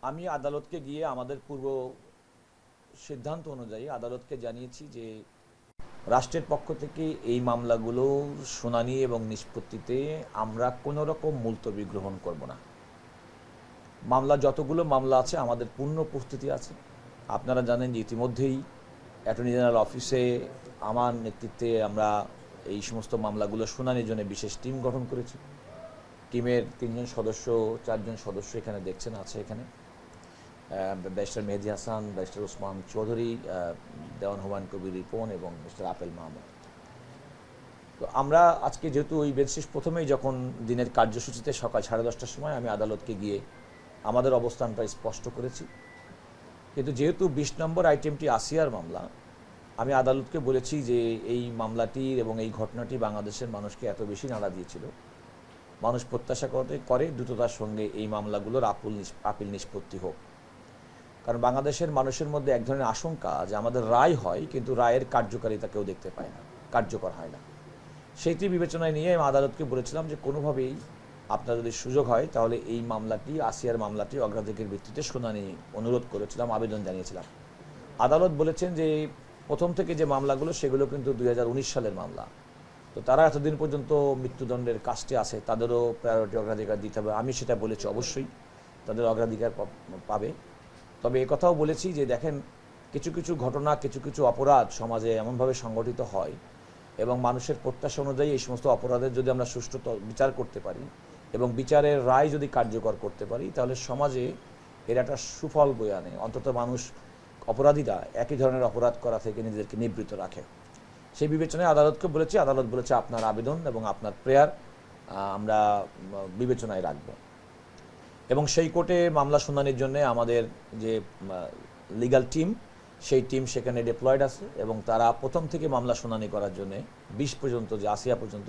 আমি আদালতকে গিয়ে আমাদের পূর্ব সিদ্ধান্ত অনুযায়ী আদালতকে জানিয়েছি যে রাষ্ট্রের পক্ষ থেকে এই মামলাগুলোর শুনানি এবং নিষ্পত্তিতে আমরা কোনো রকম মুলতবি গ্রহণ করব না। মামলা যতগুলো মামলা আছে আমাদের পূর্ণ প্রস্তুতি আছে। আপনারা জানেন যে ইতিমধ্যেই অ্যাটর্নি জেনারেল অফিসে আমার নেতৃত্বে আমরা এই সমস্ত মামলাগুলো শুনানির জন্য বিশেষ টিম গঠন করেছি। টিমের 3 জন সদস্য 4 জন সদস্য এখানে দেখছেন আছে এখানে ব্যারিস্টার মেহেদী হাসান, ব্যারিস্টার ওসমান চৌধুরী, দেওয়ান হুমায়ুন কবির রিপন এবং মিস্টার আপেল মাহমুদ। তো আমরা আজকে যেহেতু ওই বেঞ্চিস প্রথমেই যখন দিনের কার্যসূচিতে সকাল 10:30টার সময় আমি আদালতকে গিয়ে আমাদের অবস্থানটা স্পষ্ট করেছি, কিন্তু যেহেতু 20 নম্বর আইটেমটি আসিয়ার মামলা, আমি আদালতকে বলেছি যে এই মামলাটির এবং এই ঘটনাটি বাংলাদেশের মানুষকে এত বেশি নাড়া দিয়েছিল, মানুষ প্রত্যাশা করে দ্রুততার সঙ্গে এই মামলাগুলোর আপিল নিষ্পত্তি হোক। কারণ বাংলাদেশের মানুষের মধ্যে এক ধরনের আশঙ্কা যে আমাদের রায় হয় কিন্তু রায়ের কার্যকারিতা কেউ দেখতে পায় না, কার্যকর হয় না। সেইটি বিবেচনায় নিয়ে আমি আদালতকে বলেছিলাম যে কোনোভাবেই আপনার যদি সুযোগ হয় তাহলে এই মামলাটি আসিয়ার মামলাটি অগ্রাধিকারের ভিত্তিতে শুনানি অনুরোধ করেছিলাম, আবেদন জানিয়েছিলাম। আদালত বলেছেন যে প্রথম থেকে যে মামলাগুলো সেগুলো কিন্তু 2019 সালের মামলা, তো তারা এতদিন পর্যন্ত মৃত্যুদণ্ডের কাজটি আছে, তাদেরও প্রায়োরিটি অগ্রাধিকার দিতে হবে। আমি সেটা বলেছি, অবশ্যই তাদের অগ্রাধিকার পাবে। তবে কথাও বলেছি যে দেখেন, কিছু কিছু ঘটনা, কিছু কিছু অপরাধ সমাজে এমনভাবে সংগঠিত হয় এবং মানুষের প্রত্যাশা অনুযায়ী এই সমস্ত অপরাধের যদি আমরা সুষ্ঠু বিচার করতে পারি এবং বিচারের রায় যদি কার্যকর করতে পারি তাহলে সমাজে এর একটা সুফল বয়ে আনে। অন্তত মানুষ, অপরাধীরা একই ধরনের অপরাধ করা থেকে নিজেদেরকে নিবৃত্ত রাখে। সেই বিবেচনায় আদালতকে বলেছি, আদালত বলেছে আপনার আবেদন এবং আপনার প্রেয়ার আমরা বিবেচনায় রাখব। এবং সেই কোর্টে মামলা শুনানির জন্য আমাদের যে লিগ্যাল টিম, সেই টিম সেখানে ডিপ্লয়েড আছে এবং তারা প্রথম থেকে মামলা শুনানি করার জন্য 20 পর্যন্ত, যে আসিয়া পর্যন্ত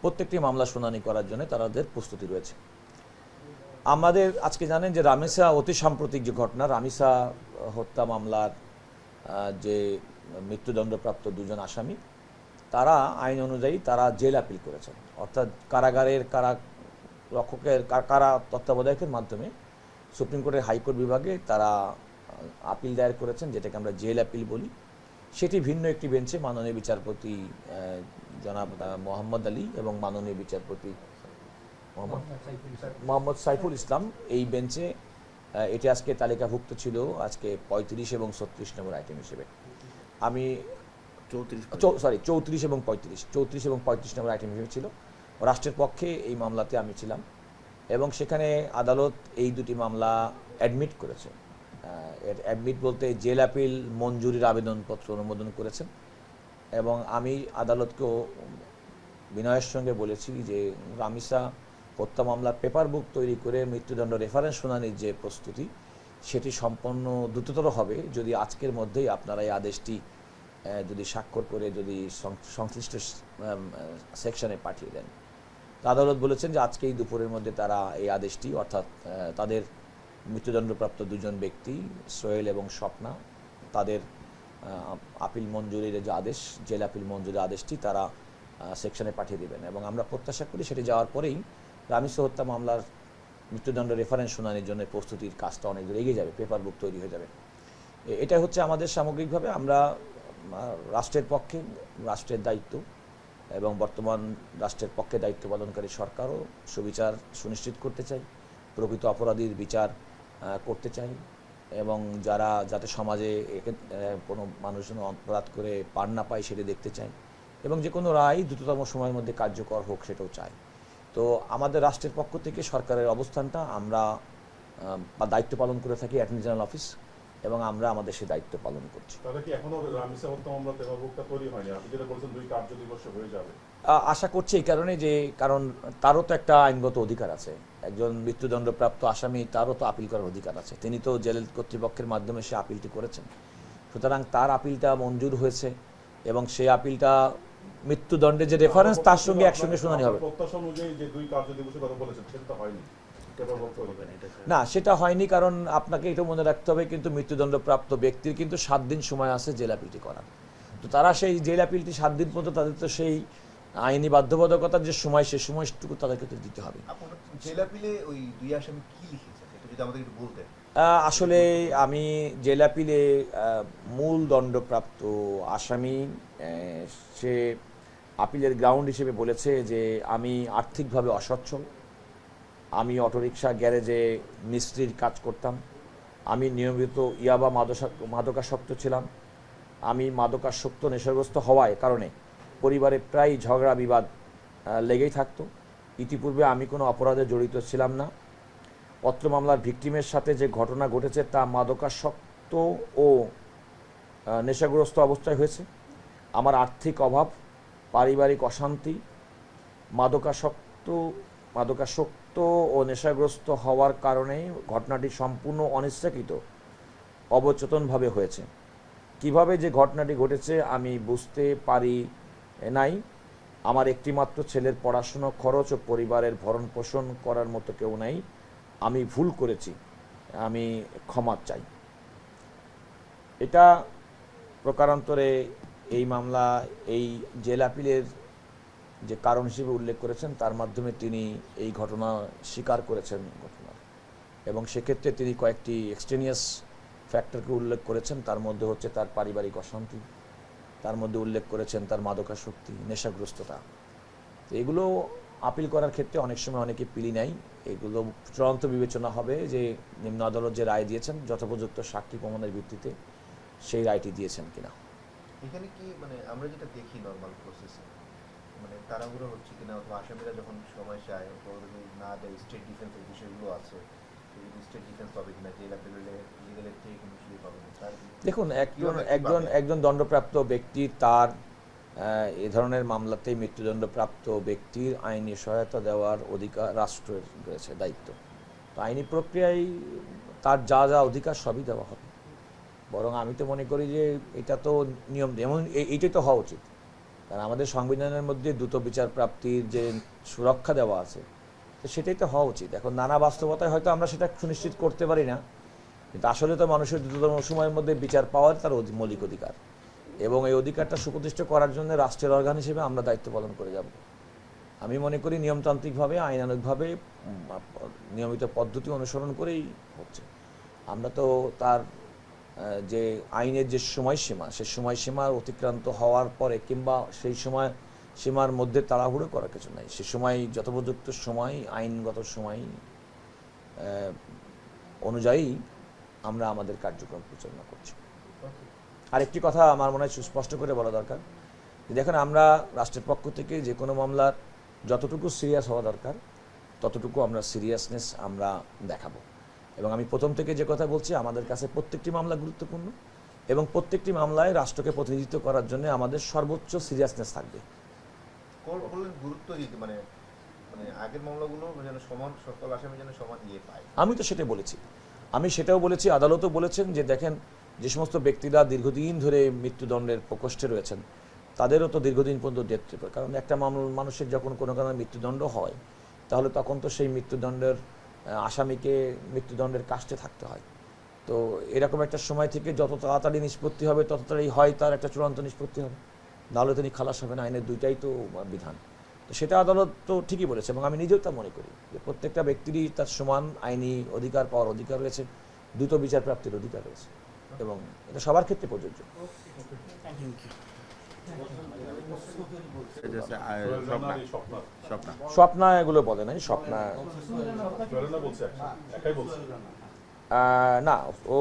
প্রত্যেকটি মামলা শুনানি করার জন্য তাদের প্রস্তুতি রয়েছে। আমাদের আজকে জানেন যে রামিসা অতি সাম্প্রতিক যে ঘটনা, রামিসা হত্যা মামলার যে মৃত্যুদণ্ডপ্রাপ্ত 2 জন আসামি, তারা আইন অনুযায়ী তারা জেল আপিল করেছেন, অর্থাৎ কারাগারের রক্ষকের কারা তত্ত্বাবধায়কের মাধ্যমে সুপ্রিম কোর্টের হাইকোর্ট বিভাগে তারা আপিল দায়ের করেছেন, যেটাকে আমরা জেল আপিল বলি। সেটি ভিন্ন একটি বেঞ্চে মাননীয় বিচারপতি জনাব মোহাম্মদ আলী এবং মাননীয় বিচারপতি মোহাম্মদ সাইফুল ইসলাম, এই বেঞ্চে এটি আজকে তালিকাভুক্ত ছিল আজকে 35 এবং 36 নম্বর আইটেম হিসেবে। আমি 34 এবং 35 নম্বর আইটেম হিসেবে ছিল। রাষ্ট্রের পক্ষে এই মামলাতে আমি ছিলাম এবং সেখানে আদালত এই দুটি মামলা অ্যাডমিট করেছে। অ্যাডমিট বলতে জেল আপিল মঞ্জুরির আবেদনপত্র অনুমোদন করেছেন এবং আমি আদালতকেও বিনয়ের সঙ্গে বলেছি যে রামিসা হত্যা মামলার পেপার বুক তৈরি করে মৃত্যুদণ্ড রেফারেন্স শুনানির যে প্রস্তুতি, সেটি সম্পন্ন দ্রুততর হবে যদি আজকের মধ্যেই আপনারা এই আদেশটি যদি স্বাক্ষর করে যদি সংশ্লিষ্ট সেকশনে পাঠিয়ে দেন। আদালত বলেছেন যে আজকেই দুপুরের মধ্যে তারা এই আদেশটি, অর্থাৎ তাদের মৃত্যুদণ্ডপ্রাপ্ত 2 জন ব্যক্তি সোহেল এবং স্বপ্না, তাদের আপিল মঞ্জুরির যে আদেশ, জেল আপিল মঞ্জুরির আদেশটি তারা সেকশনে পাঠিয়ে দেবেন এবং আমরা প্রত্যাশা করি সেটি যাওয়ার পরেই রামিসা হত্যা মামলার মৃত্যুদণ্ড রেফারেন্স শুনানির জন্য প্রস্তুতির কাজটা অনেক দূর এগিয়ে যাবে, পেপার বুক তৈরি হয়ে যাবে। এটাই হচ্ছে আমাদের সামগ্রিকভাবে, আমরা রাষ্ট্রের পক্ষে, রাষ্ট্রের দায়িত্ব এবং বর্তমান রাষ্ট্রের পক্ষে দায়িত্ব পালনকারী সরকারও সুবিচার সুনিশ্চিত করতে চাই, প্রকৃত অপরাধীর বিচার করতে চাই এবং যাতে সমাজে কোনো মানুষ যেন অপরাধ করে পার না পায় সেটি দেখতে চাই এবং যে কোনো রায় দ্রুততম সময়ের মধ্যে কার্যকর হোক সেটাও চাই। তো আমাদের রাষ্ট্রের পক্ষ থেকে সরকারের অবস্থানটা আমরা দায়িত্ব পালন করে থাকি অ্যাটর্নি জেনারেল অফিস এবং আমরা আমাদের সেই দায়িত্ব পালন করছি। আশা করছি এই কারণে যে কারণ তারও তো একটা আইনগত অধিকার আছে, একজন মৃত্যুদণ্ডপ্রাপ্ত আসামি তারও তো আপিল করার অধিকার আছে, তিনি তো জেল কর্তৃপক্ষের মাধ্যমে সে আপিলটি করেছেন, সুতরাং তার আপিলটা মঞ্জুর হয়েছে এবং সেই আপিলটা মৃত্যুদণ্ডের যে রেফারেন্স তার সঙ্গে একসঙ্গে শুনানি হবে। না, সেটা হয়নি, কারণ আপনাকে এটা মনে রাখতে হবে কিন্তু মৃত্যুদণ্ডপ্রাপ্ত ব্যক্তির কিন্তু 7 দিন সময় আছে জেল আপিলটি করার। তো তারা সেই জেল আপিলটি 7 দিন পর্যন্ত, তাদের তো সেই আইনি বাধ্যবাধকতার যে সময়, সে সময়টুকু তাদেরকে দিতে হবে। জেল আপিলে ওই 2 আসামি কি লিখেছে? যদি আমাদের একটু বলতেন। আসলে আমি জেল আপিলে মূল দণ্ডপ্রাপ্ত আসামি সে আপিলের গ্রাউন্ড হিসেবে বলেছে যে আমি আর্থিকভাবে অসচ্ছল, আমি অটোরিকশা গ্যারেজে মিস্ত্রির কাজ করতাম, আমি নিয়মিত ইয়াবা মাদকাসক্ত ছিলাম, আমি মাদকাসক্ত নেশাগ্রস্ত হওয়ায় কারণে পরিবারে প্রায় ঝগড়া বিবাদ লেগেই থাকতো। ইতিপূর্বে আমি কোনো অপরাধে জড়িত ছিলাম না। পত্র মামলার ভিকটিমের সাথে যে ঘটনা ঘটেছে তা মাদকাসক্ত ও নেশাগ্রস্ত অবস্থায় হয়েছে। আমার আর্থিক অভাব, পারিবারিক অশান্তি, মাদকাসক্ত ও নেশাগ্রস্ত হওয়ার কারণে ঘটনাটি সম্পূর্ণ অনিচ্ছাকৃত অবচেতনভাবে হয়েছে। কিভাবে যে ঘটনাটি ঘটেছে আমি বুঝতে পারি নাই। আমার একটিমাত্র ছেলের পড়াশুনো খরচ ও পরিবারের ভরণ পোষণ করার মতো কেউ নাই। আমি ভুল করেছি, আমি ক্ষমা চাই। এটা প্রকারান্তরে এই মামলা এই জেল আপিলের যে কারণ হিসেবে উল্লেখ করেছেন তার মাধ্যমে তিনি এই ঘটনা স্বীকার করেছেন ঘটনার, এবং সেক্ষেত্রে তিনি কয়েকটি এক্সটেনিয়াস ফ্যাক্টরকে উল্লেখ করেছেন। তার মধ্যে হচ্ছে তার পারিবারিক অশান্তি, তার মধ্যে উল্লেখ করেছেন তার মাদকাসক্তি, নেশাগ্রস্ততা। তো এগুলো আপিল করার ক্ষেত্রে অনেক সময় অনেকে পিলি নেয়। এগুলো চূড়ান্ত বিবেচনা হবে যে নিম্ন আদালত যে রায় দিয়েছেন যথোপযুক্ত সাক্ষী প্রমাণের ভিত্তিতে সেই রায়টি দিয়েছেন কিনা। এখানে কি মানে আমরা যেটা দেখি নর্মাল প্রসেসে মানে তাড়াহুড়ো হচ্ছে কিনা, অথবা আসামিরা যখন সময় চায় না দেয়, স্টেট ডিফেন্সের বিষয়গুলো আছে, স্টেট ডিফেন্স পাবে কিনা, জেল আপিলে লিগালের থেকে কোনো কিছু পাবে না। দেখুন, একজন দণ্ডপ্রাপ্ত ব্যক্তি তার এ ধরনের মামলাতে মৃত্যুদণ্ডপ্রাপ্ত ব্যক্তির আইনি সহায়তা দেওয়ার অধিকার রাষ্ট্রের রয়েছে, দায়িত্ব। তো আইনি প্রক্রিয়ায় তার যা যা অধিকার সবই দেওয়া হবে। বরং আমি তো মনে করি যে এটা তো নিয়ম, যেমন এইটাই তো হওয়া উচিত। কারণ আমাদের সংবিধানের মধ্যে দ্রুত বিচার প্রাপ্তির যে সুরক্ষা দেওয়া আছে, তো সেটাই তো হওয়া উচিত। এখন নানা বাস্তবতায় হয়তো আমরা সেটা সুনিশ্চিত করতে পারি না, কিন্তু আসলে তো মানুষের দ্রুততম সময়ের মধ্যে বিচার পাওয়ার তার মৌলিক অধিকার, এবং এই অধিকারটা সুপ্রতিষ্ঠিত করার জন্য রাষ্ট্রের অর্গান হিসেবে আমরা দায়িত্ব পালন করে যাব। আমি মনে করি নিয়মতান্ত্রিকভাবে, আইনানুগভাবে নিয়মিত পদ্ধতি অনুসরণ করেই হচ্ছে। আমরা তো তার যে আইনের যে সময়সীমা, সেই সময়সীমা অতিক্রান্ত হওয়ার পরে কিংবা সেই সময় সীমার মধ্যে তাড়াহুড়ো করার কিছু নাই। সে সময় যথোপযুক্ত সময়, আইনগত সময় অনুযায়ী আমরা আমাদের কার্যক্রম পরিচালনা করছি। আরেকটি কথা আমার মনে হয় সুস্পষ্ট করে বলা দরকার, যে দেখেন, আমরা রাষ্ট্রের পক্ষ থেকে যে কোনো মামলার যতটুকু সিরিয়াস হওয়া দরকার ততটুকু আমরা সিরিয়াসনেস আমরা দেখাবো। এবং আমি প্রথম থেকে যে কথা বলছি, আমাদের কাছে প্রত্যেকটি মামলা গুরুত্বপূর্ণ, এবং প্রত্যেকটি মামলায় রাষ্ট্রকে প্রতিনিধিত্ব করার জন্য আমাদের সর্বোচ্চ সিরিয়াসনেস থাকবে। গুরুত্ব দিতে মানে আগের মামলাগুলো যেন সমান, সকল আসামি যেন সমান ইয়ে পায়। আমি তো সেটাই বলেছি, আমি সেটাও বলেছি, আদালতও বলেছেন যে দেখেন, যে সমস্ত ব্যক্তিরা দীর্ঘদিন ধরে মৃত্যুদণ্ডের প্রকোষ্ঠে রয়েছেন তাদেরও তো দীর্ঘদিন পর্যন্ত দেখতে পারে। কারণ একটা মানুষের যখন কোনো কারণে মৃত্যুদণ্ড হয়, তাহলে তখন তো সেই মৃত্যুদণ্ডের আসামিকে মৃত্যুদণ্ডের কাস্টে থাকতে হয়। তো এরকম একটা সময় থেকে যত তাড়াতাড়ি নিষ্পত্তি হবে তত তাড়াতাড়ি হয় তার একটা চূড়ান্ত নিষ্পত্তি হবে, নাহলে তিনি খালাস হবেন। আইনের দুইটাই তো বিধান। তো সেটা আদালত তো ঠিকই বলেছে, এবং আমি নিজেও তা মনে করি যে প্রত্যেকটা ব্যক্তিরই তার সমান আইনি অধিকার পাওয়ার অধিকার রয়েছে, দ্রুত বিচার প্রাপ্তির অধিকার রয়েছে, এবং এটা সবার ক্ষেত্রে প্রযোজ্য। স্বপ্না এগুলো বলে নাই, স্বপ্না না, ও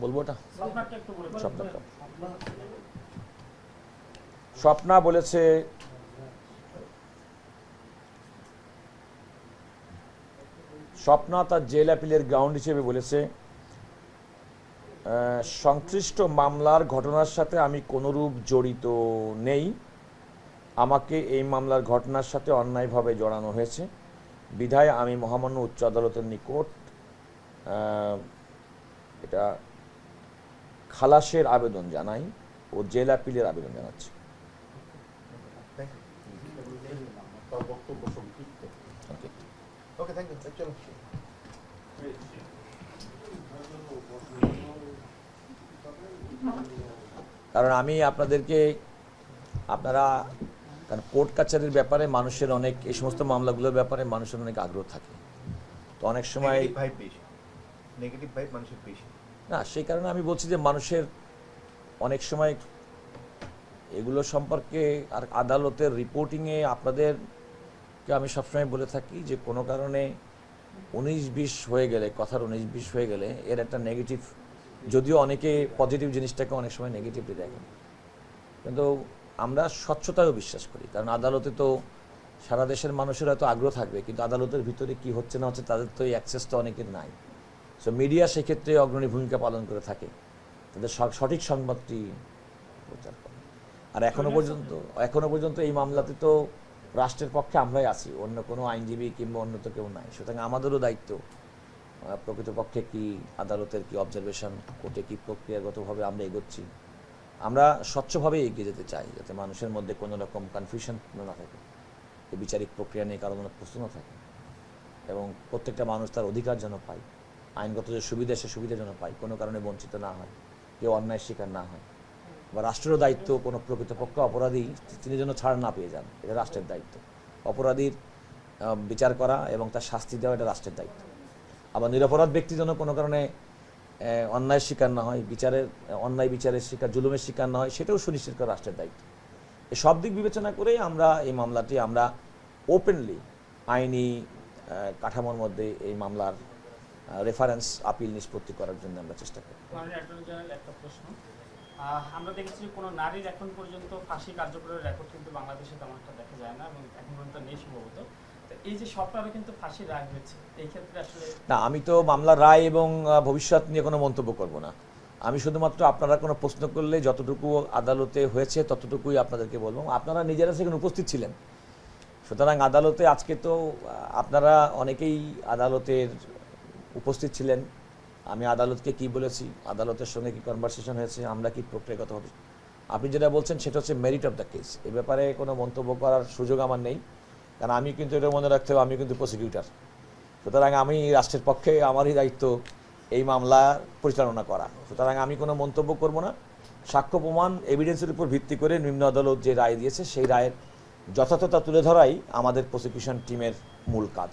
বলবো ওটা স্বপ্না বলেছে স্বপ্না তার জেল আপিলের গ্রাউন্ড হিসেবে বলেছে, সংশ্লিষ্ট মামলার ঘটনার সাথে আমি কোনোরূপ জড়িত নেই। আমাকে এই মামলার ঘটনার সাথে অন্যায়ভাবে জড়ানো হয়েছে, বিধায় আমি মহামান্য উচ্চ আদালতের নিকট এটা খালাসের আবেদন জানাই ও জেল আপিলের আবেদন জানাচ্ছি। কারণ আমি আপনাদেরকে, আপনারা, কারণ কোর্ট কাছারির ব্যাপারে মানুষের অনেক, এই সমস্ত মামলাগুলোর ব্যাপারে মানুষের অনেক আগ্রহ থাকে। তো অনেক সময় ভাইব বেশি, নেগেটিভ ভাইব মানুষের বেশি। না, সেই কারণে আমি বলছি যে মানুষের অনেক সময় এগুলো সম্পর্কে আর আদালতের রিপোর্টিংয়ে আপনাদেরকে আমি সবসময় বলে থাকি যে কোনো কারণে 19-20 হয়ে গেলে, কথার 19-20 হয়ে গেলে এর একটা নেগেটিভ, যদিও অনেকে পজিটিভ জিনিসটাকে অনেক সময় নেগেটিভলি দেখেন, কিন্তু আমরা স্বচ্ছতায়ও বিশ্বাস করি। কারণ আদালতে তো সারা দেশের মানুষের হয়তো আগ্রহ থাকবে, কিন্তু আদালতের ভিতরে কি হচ্ছে না হচ্ছে তাদের তো এই অ্যাক্সেস তো অনেকের নাই। সো মিডিয়া সেক্ষেত্রে অগ্রণী ভূমিকা পালন করে থাকে, তাদের সঠিক সংবাদটি প্রচার করে। আর এখনো পর্যন্ত এই মামলাতে তো রাষ্ট্রের পক্ষে আমরাই আছি, অন্য কোনো আইনজীবী কিংবা অন্য তো কেউ নাই। সুতরাং আমাদেরও দায়িত্ব প্রকৃতপক্ষে কি আদালতের কি অবজারভেশন, কোর্টে কি প্রক্রিয়াগতভাবে আমরা এগোচ্ছি, আমরা স্বচ্ছভাবে এগিয়ে যেতে চাই, যাতে মানুষের মধ্যে কোনো রকম কনফিউশন না থাকে, এই বিচারিক প্রক্রিয়া নিয়ে কারো মনে প্রশ্ন না থাকে, এবং প্রত্যেকটা মানুষ তার অধিকার যেন পায়, আইনগত যে সুবিধা সে সুবিধা যেন পায়, কোনো কারণে বঞ্চিত না হয়, কেউ অন্যায় শিকার না হয়। বা রাষ্ট্রেরও দায়িত্ব কোনো প্রকৃতপক্ষে অপরাধী তিনি যেন ছাড় না পেয়ে যান, এটা রাষ্ট্রের দায়িত্ব। অপরাধীর বিচার করা এবং তার শাস্তি দেওয়া এটা রাষ্ট্রের দায়িত্ব। আবার নিরপরাধ ব্যক্তি যেন কোনো কারণে অন্যায়ের শিকার না হয়, অন্যায় বিচারের শিকার, জুলুমের শিকার না হয়, সেটাও সুনিশ্চিত করা রাষ্ট্রের দায়িত্ব। এই সব দিক বিবেচনা করেই আমরা এই মামলাটি আমরা ওপেনলি আইনি কাঠামোর মধ্যে এই মামলার রেফারেন্স আপিল নিষ্পত্তি করার জন্য আমরা চেষ্টা করি। একটা প্রশ্ন, আমরা দেখেছি কোনো নারীর এখন পর্যন্ত ফাঁসি কার্যকরের রেকর্ড কিন্তু বাংলাদেশে তেমন একটা দেখা যায় না, এবং এখন পর্যন্ত নেই সম্ভবত। এই যে সবটারও কিন্তু ফাঁসির রায় হয়েছে, এই ক্ষেত্রে আসলে না, আমি তো মামলার রায় এবং ভবিষ্যৎ নিয়ে কোনো মন্তব্য করব না। আমি শুধুমাত্র আপনারা কোনো প্রশ্ন করলে যতটুকু আদালতে হয়েছে ততটুকুই আপনাদেরকে বলবো। আপনারা নিজেরা সেখানে উপস্থিত ছিলেন, সুতরাং আদালতে আজকে তো আপনারা অনেকেই আদালতের উপস্থিত ছিলেন। আমি আদালতকে কি বলেছি, আদালতের সঙ্গে কি কনভারসেশন হয়েছে, আমরা কি প্রক্রিয়াগত হবে, আপনি যেটা বলছেন সেটা হচ্ছে মেরিট অফ দ্য কেস। এ ব্যাপারে কোনো মন্তব্য করার সুযোগ আমার নেই, কারণ আমি কিন্তু এটা মনে রাখতে হবে আমি কিন্তু প্রসিকিউটর। সুতরাং আমি রাষ্ট্রের পক্ষে আমারই দায়িত্ব এই মামলা পরিচালনা করা। সুতরাং আমি কোনো মন্তব্য করব না। সাক্ষ্য প্রমাণ এভিডেন্সের উপর ভিত্তি করে নিম্ন আদালত যে রায় দিয়েছে সেই রায়ের যথাযথতা তুলে ধরাই আমাদের প্রসিকিউশন টিমের মূল কাজ।